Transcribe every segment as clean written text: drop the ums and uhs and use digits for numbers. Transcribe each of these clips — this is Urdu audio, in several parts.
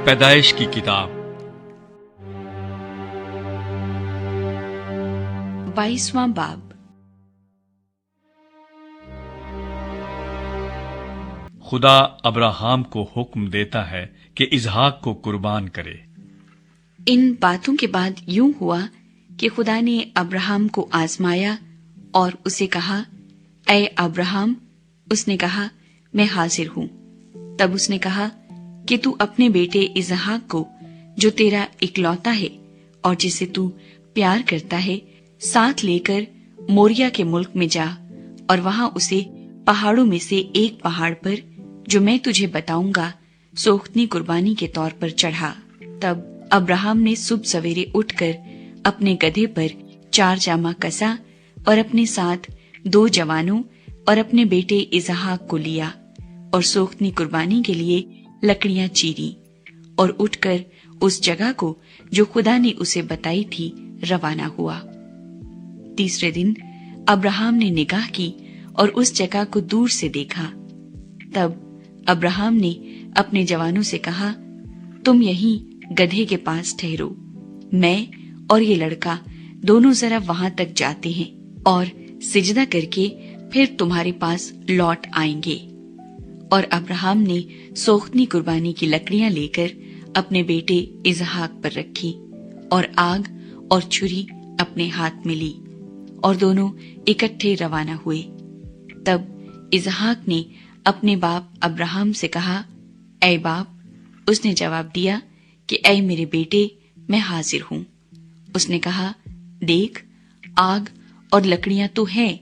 پیدائش کی کتاب 22واں باب۔ خدا ابراہام کو حکم دیتا ہے کہ اسحاق کو قربان کرے۔ ان باتوں کے بعد یوں ہوا کہ خدا نے ابراہام کو آزمایا اور اسے کہا، اے ابراہام۔ اس نے کہا، میں حاضر ہوں۔ تب اس نے کہا کہ تو اپنے بیٹے اسحاق کو، جو تیرا اکلوتا ہے اور جسے تو پیار کرتا ہے، ساتھ لے کر موریا کے ملک میں جا اور وہاں اسے پہاڑوں میں سے ایک پہاڑ پر، جو میں تجھے بتاؤں گا، سوختنی قربانی کے طور پر چڑھا۔ تب ابراہام نے صبح سویرے اٹھ کر اپنے گدھے پر 4 جامہ کسا اور اپنے ساتھ 2 جوانوں اور اپنے بیٹے اسحاق کو لیا اور سوختنی قربانی کے لیے لکڑیاں چیری اور اٹھ کر اس جگہ کو جو خدا نے اسے بتائی تھی روانہ ہوا۔ تیسرے دن ابراہام نے نگاہ کی اور اس جگہ کو دور سے دیکھا۔ تب ابراہام نے اپنے جوانوں سے کہا، تم یہیں گدھے کے پاس ٹھہرو، میں اور یہ لڑکا دونوں ذرا وہاں تک جاتے ہیں اور سجدہ کر کے پھر تمہارے پاس لوٹ آئیں گے۔ اور ابراہام نے سوختنی قربانی کی لکڑیاں لے کر اپنے بیٹے اسحاق پر رکھی اور آگ اور چھری اپنے ہاتھ میں لی اور دونوں اکٹھے روانہ ہوئے۔ تب اسحاق نے اپنے باپ ابراہام سے کہا، اے باپ۔ اس نے جواب دیا کہ اے میرے بیٹے، میں حاضر ہوں۔ اس نے کہا، دیکھ، آگ اور لکڑیاں تو ہیں،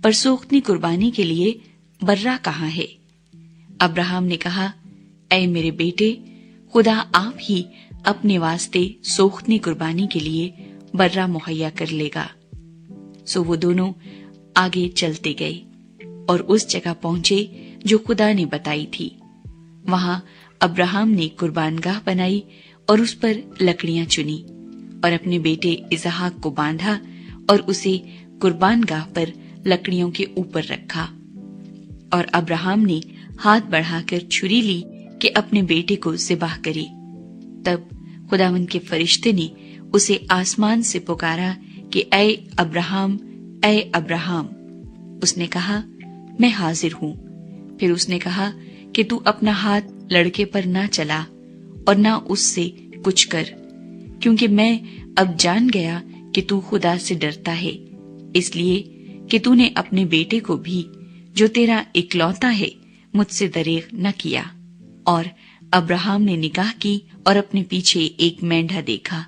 پر سوختنی قربانی کے لیے برہ کہاں ہے؟ ابراہام نے کہا، اے میرے بیٹے، خدا آپ ہی اپنے واسطے سوختنی قربانی کے لیے برہ مہیا کر لے گا۔ سو وہ دونوں آگے چلتے گئے اور اس جگہ پہنچے جو خدا نے بتائی تھی۔ وہاں ابراہام نے قربان گاہ بنائی اور اس پر لکڑیاں چنی اور اپنے بیٹے اسحاق کو باندھا اور اسے قربان گاہ پر لکڑیوں کے اوپر رکھا۔ اور ابراہام نے ہاتھ بڑھا کر چھری لی کہ اپنے بیٹے کو ذبح کرے۔ تب خداوند کے فرشتے نے اسے آسمان سے پکارا کہ اے ابراہام، اے ابراہام۔ اس نے کہا، میں حاضر ہوں۔ پھر اس نے کہا کہ تو اپنا ہاتھ لڑکے پر نہ چلا اور نہ اس سے کچھ کر، کیونکہ میں اب جان گیا کہ تو خدا سے ڈرتا ہے، اس لیے کہ تو نے اپنے بیٹے کو بھی، جو تیرا اکلوتا ہے، مجھ سے دریغ نہ کیا۔ اور ابراہام نے نگاہ کی اور اپنے پیچھے ایک مینڈھا دیکھا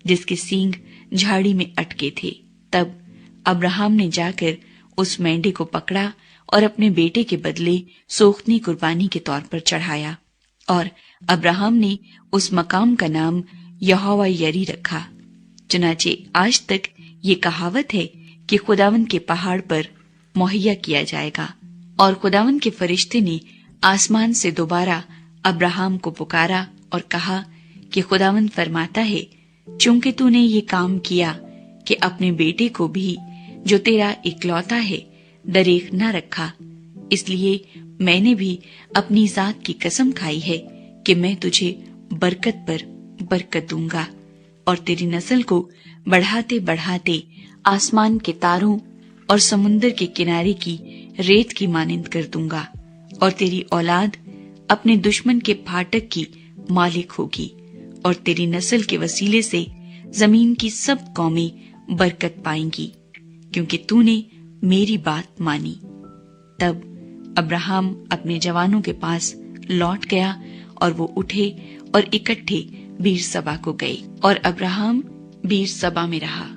جس کے سینگ جھاڑی میں اٹکے تھے۔ تب ابراہام نے جا کر اس مینڈھے کو پکڑا اور اپنے بیٹے کے بدلے سوختنی قربانی کے طور پر چڑھایا، اور ابراہام نے اس مقام کا نام یہوہ یری رکھا۔ چنانچہ آج تک یہ کہاوت ہے کہ خداوند کے پہاڑ پر مہیا کیا جائے گا۔ اور خداوند کے فرشتے نے آسمان سے دوبارہ ابراہام کو پکارا اور کہا کہ خداوند فرماتا ہے، چونکہ تو نے یہ کام کیا کہ اپنے بیٹے کو بھی، جو تیرا اکلوتا ہے، دریغ نہ رکھا، اس لیے میں نے بھی اپنی ذات کی قسم کھائی ہے کہ میں تجھے برکت پر برکت دوں گا اور تیری نسل کو بڑھاتے بڑھاتے آسمان کے تاروں اور سمندر کے کنارے کی ریت کی مانند کر دوں گا، اور تیری اولاد اپنے دشمن کے پھاٹک کی مالک ہوگی، اور تیری نسل کے وسیلے سے زمین کی سب قومیں برکت پائیں گی، کیونکہ تو نے میری بات مانی۔ تب ابراہام اپنے جوانوں کے پاس لوٹ گیا اور وہ اٹھے اور اکٹھے بیر سبا کو گئے، اور ابراہام بیر سبا میں رہا۔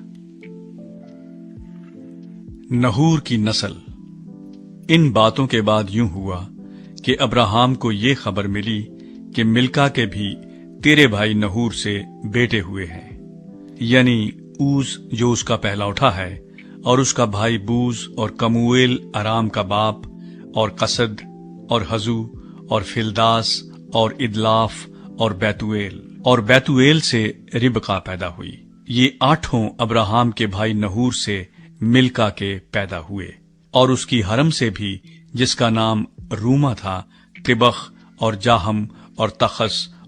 نحور کی نسل۔ ان باتوں کے بعد یوں ہوا کہ ابراہام کو یہ خبر ملی کہ ملکا کے بھی تیرے بھائی نحور سے بیٹے ہوئے ہیں، یعنی اوز جو اس کا پہلا اٹھا ہے، اور اس کا بھائی بوز اور کمویل ارام کا باپ، اور قصد اور حزو اور فلداس اور ادلاف اور بیتویل سے ربقا پیدا ہوئی۔ یہ 8 ابراہام کے بھائی نحور سے ملکا کے پیدا ہوئے، اور اس کی حرم سے بھی، جس کا نام روما تھا، تبخ اور جاہم اور تخس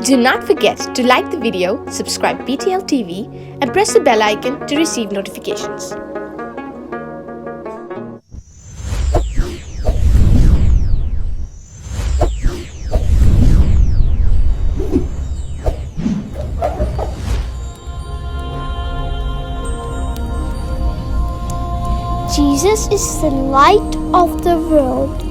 Do not forget to like the video, subscribe BTL TV, and press the bell icon to receive notifications. Jesus is the light of the world.